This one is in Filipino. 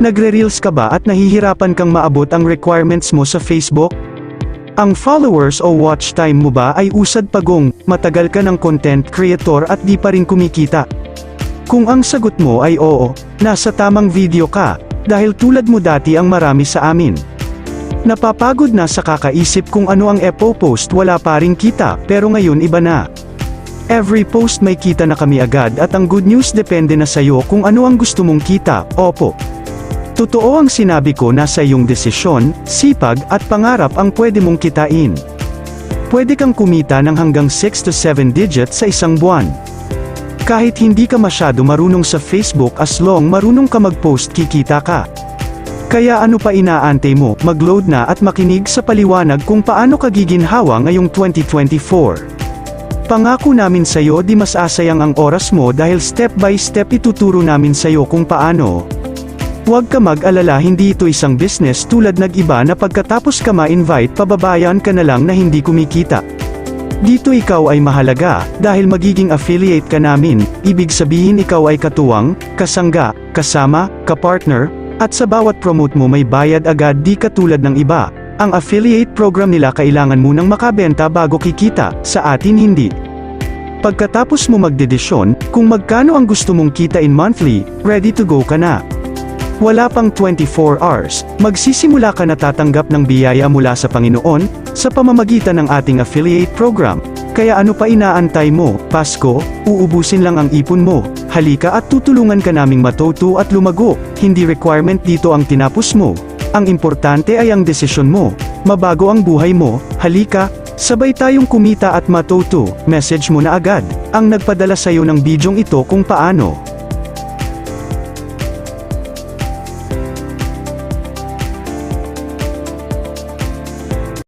Nagre-reels ka ba at nahihirapan kang maabot ang requirements mo sa Facebook? Ang followers o watch time mo ba ay usad pagong, matagal ka ng content creator at di pa rin kumikita? Kung ang sagot mo ay oo, nasa tamang video ka, dahil tulad mo dati ang marami sa amin. Napapagod na sa kakaisip kung ano ang post wala pa ring kita, pero ngayon iba na. Every post may kita na kami agad at ang good news depende na sa'yo kung ano ang gusto mong kita, opo. Totoo ang sinabi ko na sa iyong desisyon, sipag at pangarap ang pwede mong kitain. Pwede kang kumita ng hanggang 6 to 7 digits sa isang buwan. Kahit hindi ka masyado marunong sa Facebook as long marunong ka mag-post kikita ka. Kaya ano pa inaantay mo, mag-load na at makinig sa paliwanag kung paano ka giginhawa ngayong 2024. Pangako namin sa'yo di mas asayang ang oras mo dahil step by step ituturo namin sa'yo kung paano. Huwag ka mag-alala, hindi ito isang business tulad nag-iba na pagkatapos ka ma-invite pababayan ka na lang na hindi kumikita. Dito ikaw ay mahalaga, dahil magiging affiliate ka namin, ibig sabihin ikaw ay katuwang, kasangga, kasama, kapartner, at sa bawat promote mo may bayad agad di katulad ng iba. Ang affiliate program nila kailangan munang makabenta bago kikita, sa atin hindi. Pagkatapos mo magdedesisyon, kung magkano ang gusto mong kitain monthly, ready to go ka na. Wala pang 24 hours, magsisimula ka na tatanggap ng biyaya mula sa Panginoon, sa pamamagitan ng ating affiliate program. Kaya ano pa inaantay mo, Pasko, uubusin lang ang ipon mo, halika at tutulungan ka naming matuto at lumago, hindi requirement dito ang tinapos mo. Ang importante ay ang desisyon mo, mabago ang buhay mo, halika, sabay tayong kumita at matuto, message mo na agad, ang nagpadala sa'yo ng bidyong ito kung paano.